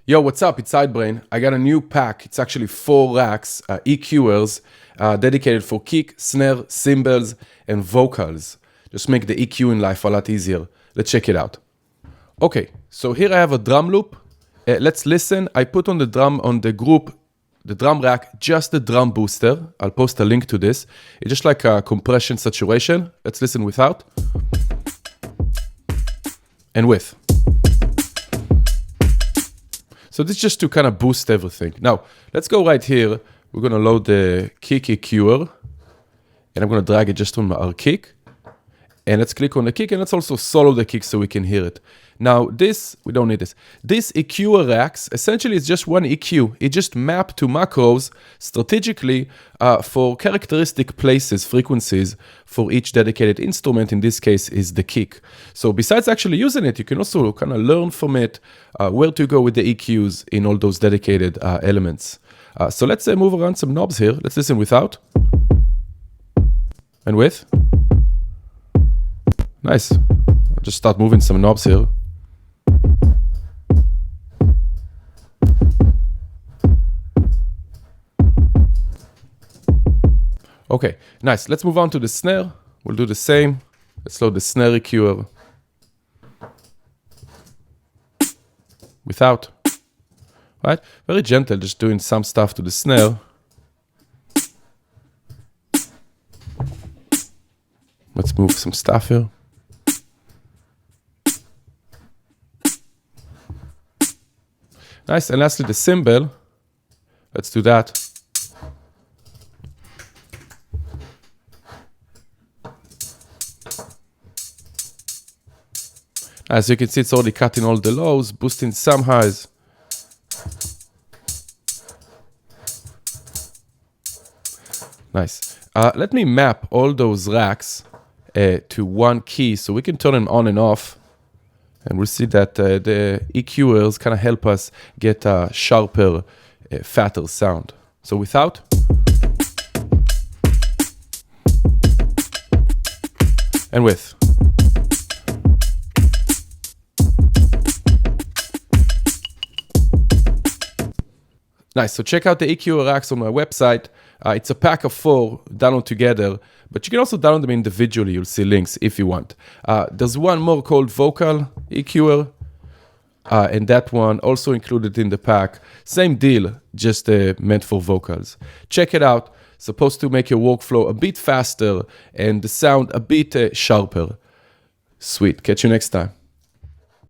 Yo, what's up? It's Sidebrain. I got a new pack. It's actually 4 racks, EQers, dedicated for kick, snare, cymbals, and vocals. Just make the EQ in life a lot easier. Let's check it out. Okay, so here I have a drum loop. Let's listen. I put on the drum rack, just the drum booster. I'll post a link to this. It's just like a compression saturation. Let's listen without and with. So this is just to kind of boost everything. Now, let's go right here. We're going to load the kick EQer, and I'm going to drag it just on our kick. And let's click on the kick, and let's also solo the kick so we can hear it. Now, we don't need this. This EQer racks, essentially, is just one EQ. It just mapped to macros strategically for characteristic places, frequencies for each dedicated instrument. In this case, is the kick. So besides actually using it, you can also kind of learn from it where to go with the EQs in all those dedicated elements. So let's move around some knobs here. Let's listen without and with. Nice. I'll just start moving some knobs here. Okay, nice. Let's move on to the snare. We'll do the same. Let's load the snare EQer. Without. Right? Very gentle, just doing some stuff to the snare. Let's move some stuff here. Nice, and lastly the cymbal. Let's do that. As you can see, it's already cutting all the lows, boosting some highs. Nice. Let me map all those racks to one key so we can turn them on and off. And we'll see that the EQers kind of help us get a sharper, fatter sound. So without. And with. Nice, so check out the EQer racks on my website. It's a pack of 4, download together, but you can also download them individually. You'll see links if you want. There's one more called Vocal EQer, and that one also included in the pack. Same deal, just meant for vocals. Check it out. Supposed to make your workflow a bit faster and the sound a bit sharper. Sweet, catch you next time.